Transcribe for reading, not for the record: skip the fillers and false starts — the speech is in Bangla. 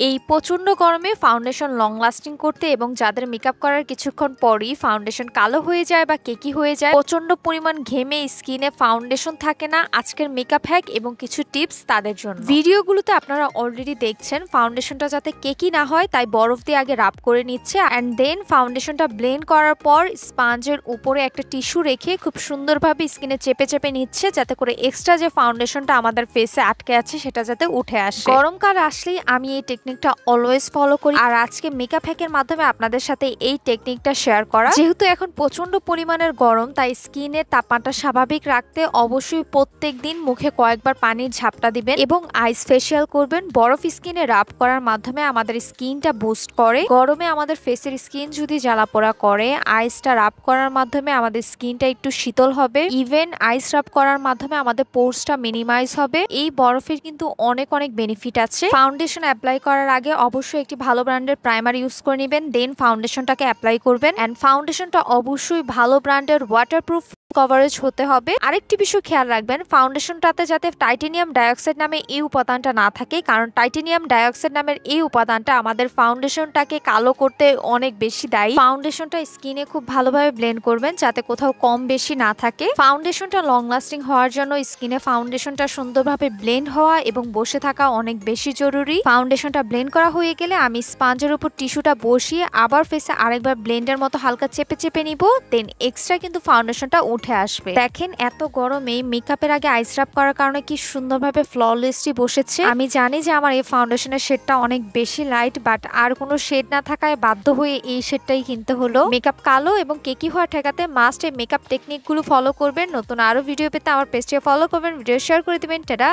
এই প্রচন্ড গরমে ফাউন্ডেশন লং লাস্টিং করতে এবং যাদের মেকআপ করার কিছুক্ষণ পরই ফাউন্ডেশন কালো হয়ে যায় বা কেকি হয়ে যায়, প্রচন্ড পরিমাণ ঘেমে স্কিনে ফাউন্ডেশন থাকে না, আজকের মেকআপ হ্যাক এবং কিছু টিপস তাদের জন্য। ভিডিওগুলোতে আপনারা অলরেডি দেখছেন ফাউন্ডেশনটা যাতে কেকি না হয় তাই বরফ দিয়ে আগে রাব করে নিচ্ছে অ্যান্ড দেন ফাউন্ডেশনটা ব্লেন্ড করার পর স্পঞ্জের উপরে একটা টিস্যু রেখে খুব সুন্দরভাবে স্কিনে চেপে চেপে নিচ্ছে যাতে করে এক্সট্রা যে ফাউন্ডেশনটা আমাদের ফেসে আটকে আছে সেটা যাতে উঠে আসে। গরমকাল আসলেই আমি এই টেকনিকটা অলওয়েজ ফলো করি আর আজকে মেকআপ হ্যাকের মাধ্যমে আপনাদের সাথে এই টেকনিকটা শেয়ার করা। যেহেতু এখন প্রচন্ড পরিমাণের গরম তাই স্কিনের তাপমাত্রা স্বাভাবিক রাখতে অবশ্যই প্রত্যেক দিন মুখে কয়েকবার পানির ঝাপটা দিবেন এবং আইস ফেশিয়াল করবেন। বরফ স্কিনে রাব করার মাধ্যমে আমাদের স্কিনটা বুস্ট করে। গরমে আমাদের ফেসের স্কিন যদি জ্বালা পোড়া করে, আইসটা রাব করার মাধ্যমে আমাদের স্কিনটা একটু শীতল হবে। ইভেন আইস রাব করার মাধ্যমে আমাদের পোরসটা মিনিমাইজ হবে। এই বরফের কিন্তু অনেক অনেক বেনিফিট আছে। ফাউন্ডেশন অ্যাপ্লাই করার আগে অবশ্যই একটি ভালো ব্র্যান্ডের প্রাইমার ইউজ করে নেবেন, দেন ফাউন্ডেশনটাকে অ্যাপ্লাই করবেন অ্যান্ড ফাউন্ডেশনটা অবশ্যই ভালো ব্র্যান্ডের ওয়াটারপ্রুফ কভারেজ হতে হবে। আরেকটি বিষয় খেয়াল রাখবেন, ফাউন্ডেশনটাতে যাতে টাইটেনিয়াম ডাইঅক্সাইড নামে এই উপাদানটা না থাকে, কারণ টাইটেনিয়াম ডাইঅক্সাইড নামের এই উপাদানটা আমাদের ফাউন্ডেশনটাকে কালো করতে অনেক বেশি দায়ী। ফাউন্ডেশনটা স্কিনে খুব ভালোভাবে ব্লেন্ড করবেন যাতে কোথাও কম বেশি না থাকে। ফাউন্ডেশনটা লং লাস্টিং হওয়ার জন্য স্কিনে ফাউন্ডেশনটা সুন্দরভাবে ব্লেন্ড হওয়া এবং বসে থাকা অনেক বেশি জরুরি। ফাউন্ডেশনটা ব্লেন্ড করা হয়ে গেলে আমি স্পঞ্জের উপর টিস্যুটা বসিয়ে আবার ফেসে আরেকবার ব্লেন্ডের মতো হালকা চেপে চেপে নিব, দেন এক্সট্রা কিন্তু ফাউন্ডেশনটা উঠে আসবে। দেখেন এত গরমে মেকআপের আগে আইস রাব করার কারণে কি সুন্দরভাবে ফ্ললেসলি বসেছে। আমি জানি যে আমার এই ফাউন্ডেশনের শেডটা অনেক বেশি লাইট, বাট আর কোনো শেড না থাকায় বাধ্য হয়ে এই শেডটাই কিনতে হলো। মেকআপ কালো এবং কেকি হওয়া ঠেকাতে মাস্ট এই মেকআপ টেকনিকগুলো ফলো করবেন। নতুন আরো ভিডিও পেতে আমার পেজটি ফলো করবেন, ভিডিও শেয়ার করে দিবেন। টাটা।